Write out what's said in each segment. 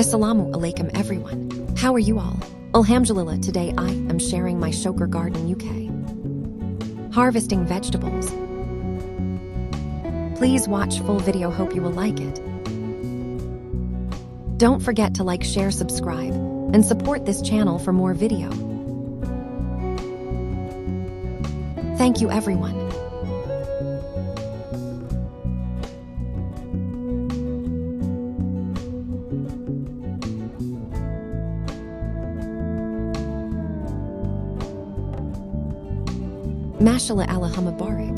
Assalamu Alaikum everyone. How are you all? Alhamdulillah, today I am sharing my Shoker garden UK. Harvesting vegetables. Please watch full video, hope you will like it. Don't forget to like, share, subscribe, and support this channel for more video. Thank you everyone. Mashallah Allahumma barik.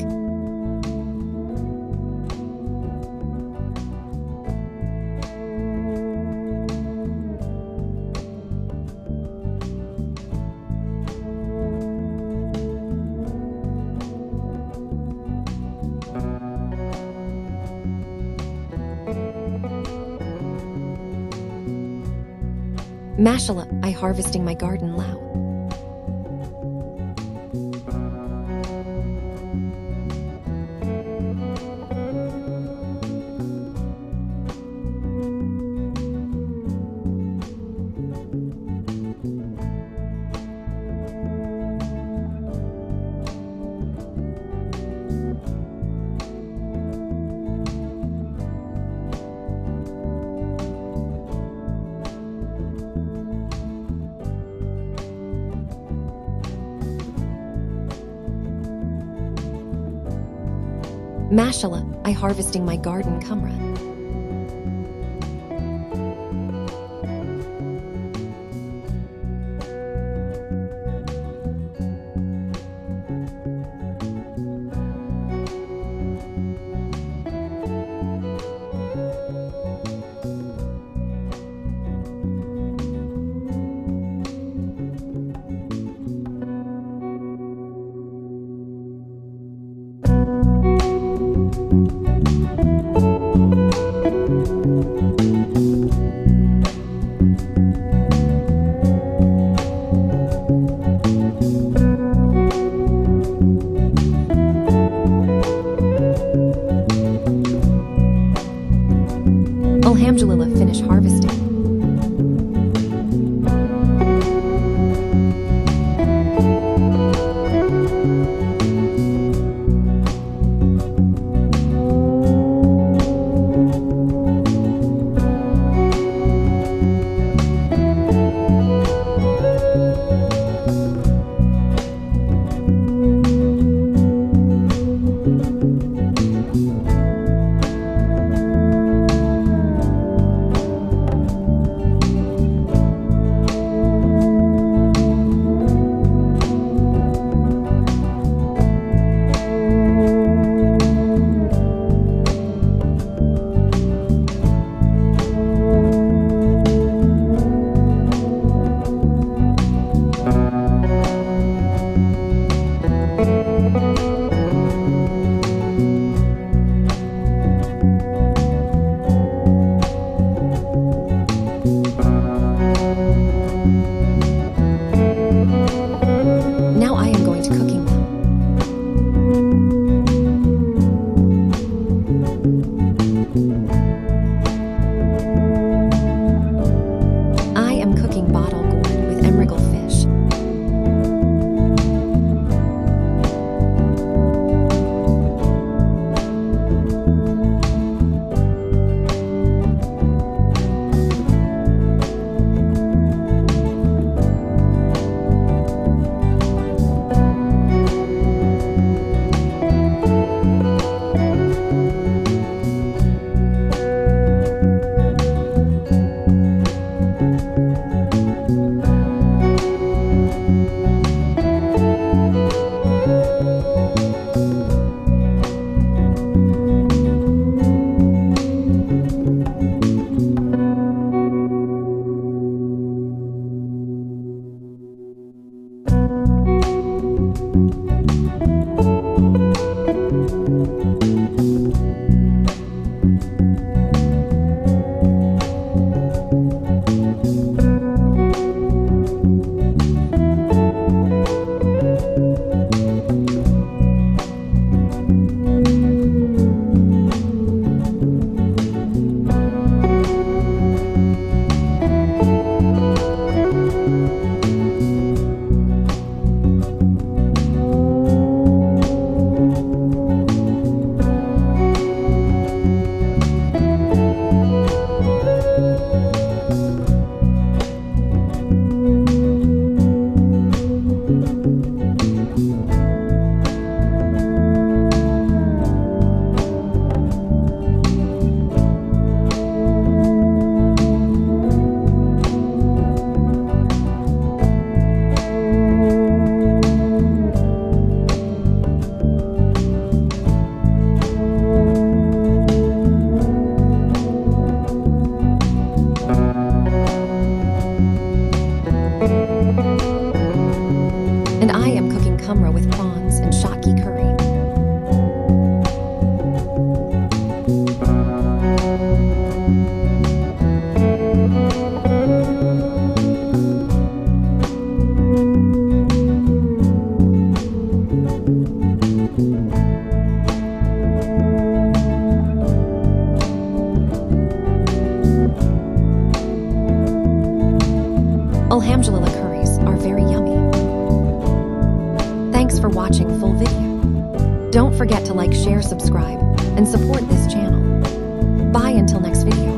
Mashallah, I harvesting my garden now. Mashallah, I harvesting my garden Kumra. Alhamdulillah, finish harvesting. Alhamdulillah curries are very yummy. Thanks for watching full video. Don't forget to like, share, subscribe, and support this channel. Bye until next video.